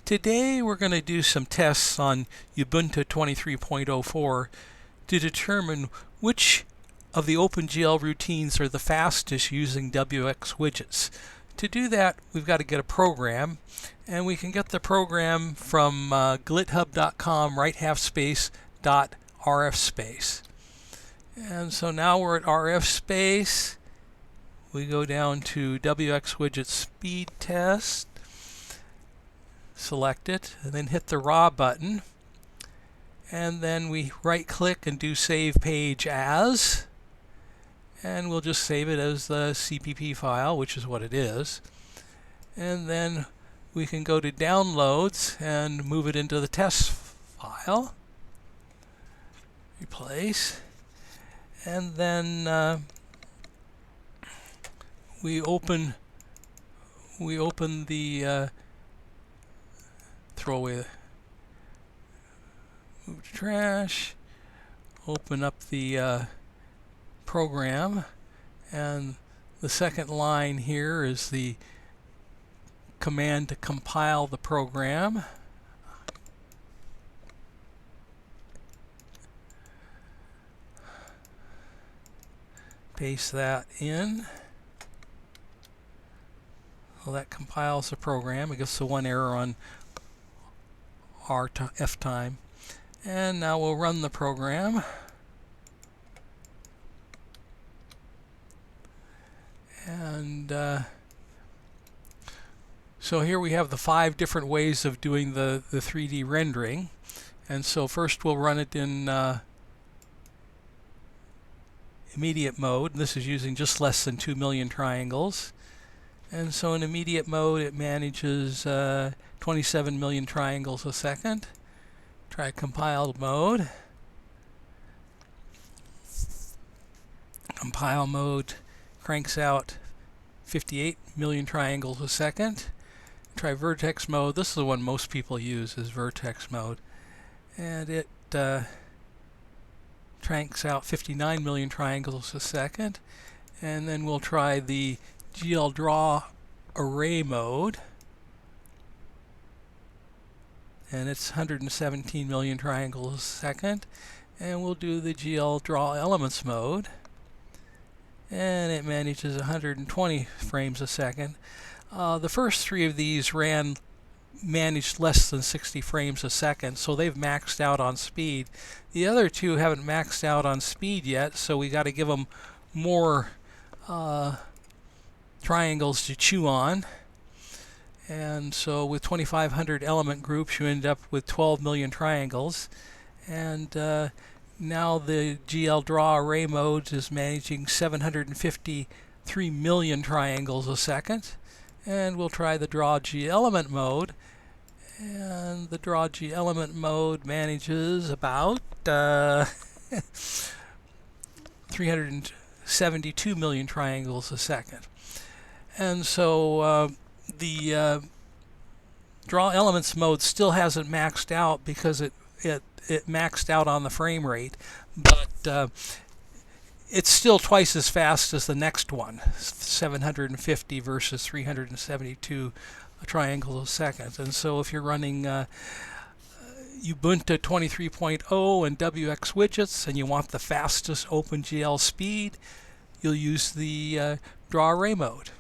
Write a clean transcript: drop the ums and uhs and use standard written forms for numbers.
Today we're going to do some tests on Ubuntu 23.04 to determine which of the OpenGL routines are the fastest using wxWidgets. To do that, we've got to get a program, and we can get the program from glithub.com /rfspace. And so now we're at rfspace. We go down to wxWidgetsSpeedTest. Select it, and then hit the raw button, and then we right click and do save page as, and we'll just save it as the CPP file, which is what it is. And then we can go to downloads and move it into the test file, replace, and then we open the throw away, move to trash, open up the program, and the second line here is the command to compile the program. Paste that in. Well, that compiles the program. It gives the one error on F time. And now we'll run the program. And so here we have the 5 different ways of doing the 3D rendering. And so first we'll run it in immediate mode. This is using just less than 2 million triangles. And so in immediate mode it manages 27 million triangles a second. Try compiled mode. Compile mode cranks out 58 million triangles a second. Try vertex mode. This is the one most people use, is vertex mode. And it cranks out 59 million triangles a second. And then we'll try the glDrawArray mode, and it's 117 million triangles a second. And we'll do the glDrawElements mode, and it manages 120 frames a second. The first 3 of these managed less than 60 frames a second, so they've maxed out on speed. The other 2 haven't maxed out on speed yet, so we got to give them more triangles to chew on. And so with 2,500 element groups you end up with 12 million triangles. And now the glDrawArray mode is managing 753 million triangles a second. And we'll try the drawGElement mode. And the drawGElement mode manages about 372 million triangles a second. And so the drawElements mode still hasn't maxed out because it maxed out on the frame rate, but it's still twice as fast as the next one, 750 versus 372 triangles a second. And so if you're running Ubuntu 23.0 and wxWidgets and you want the fastest OpenGL speed, you'll use the drawArray mode.